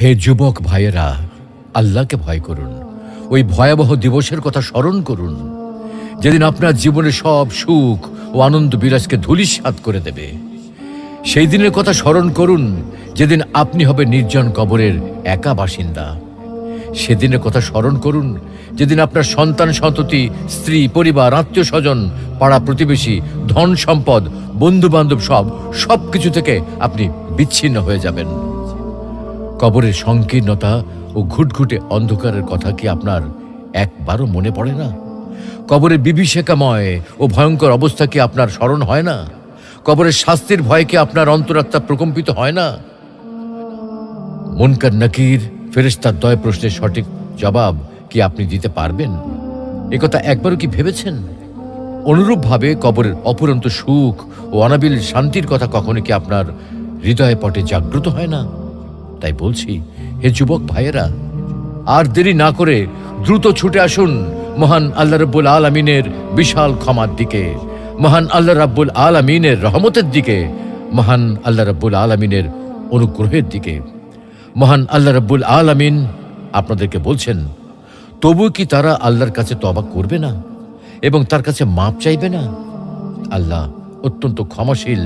হে যুবক ভাইয়েরা, আল্লাহকে ভয় করুন। ওই ভয়াবহ দিবসের কথা স্মরণ করুন, যেদিন আপনার জীবনের সব সুখ ও আনন্দ বিলাসকে ধূলিসাৎ করে দেবে। সেই দিনের কথা স্মরণ করুন, যেদিন আপনি হবে নির্জন কবরের একা বাসিন্দা। সেদিনের কথা স্মরণ করুন, যেদিন আপনার সন্তান সন্ততি, স্ত্রী, পরিবার, আত্মীয় স্বজন, পাড়া প্রতিবেশী, ধন সম্পদ, বন্ধু বান্ধব সব কিছু থেকে আপনি বিচ্ছিন্ন হয়ে যাবেন। কবরের সংকীর্ণতা ও ঘুটঘুটে অন্ধকারের কথা কি আপনার একবারও মনে পড়ে না? কবরের বিভীষিকাময় ও ভয়ঙ্কর অবস্থা কি আপনার স্মরণ হয় না? কবরের শাস্তির ভয় কি আপনার অন্তরাত্মা প্রকম্পিত হয় না? মুনকার নাকির ফেরেশতার দয় প্রশ্নের সঠিক জবাব কি আপনি দিতে পারবেন? একথা একবারও কি ভেবেছেন? অনুরূপভাবে কবরের অপুরন্ত সুখ ও অনাবিল শান্তির কথা কখনো কি আপনার হৃদয় পটে জাগ্রত হয় না? তাই বলছি, হে যুবক ভাইয়েরা, আর দেরি না করে দ্রুত ছুটে আসুন মহান আল্লাহ রাব্বুল আলামিনের বিশাল ক্ষমার দিকে, মহান আল্লাহ রাব্বুল আলামিনের রহমতের দিকে, মহান আল্লাহ রাব্বুল আলামিনের অনুগ্রহের দিকে। মহান আল্লাহ রাব্বুল আলামিন আপনাদেরকে বলছেন, তবু কি তারা আল্লাহর কাছে তওবা করবে না এবং তার কাছে মাপ চাইবে না? আল্লাহ অত্যন্ত ক্ষমাশীল,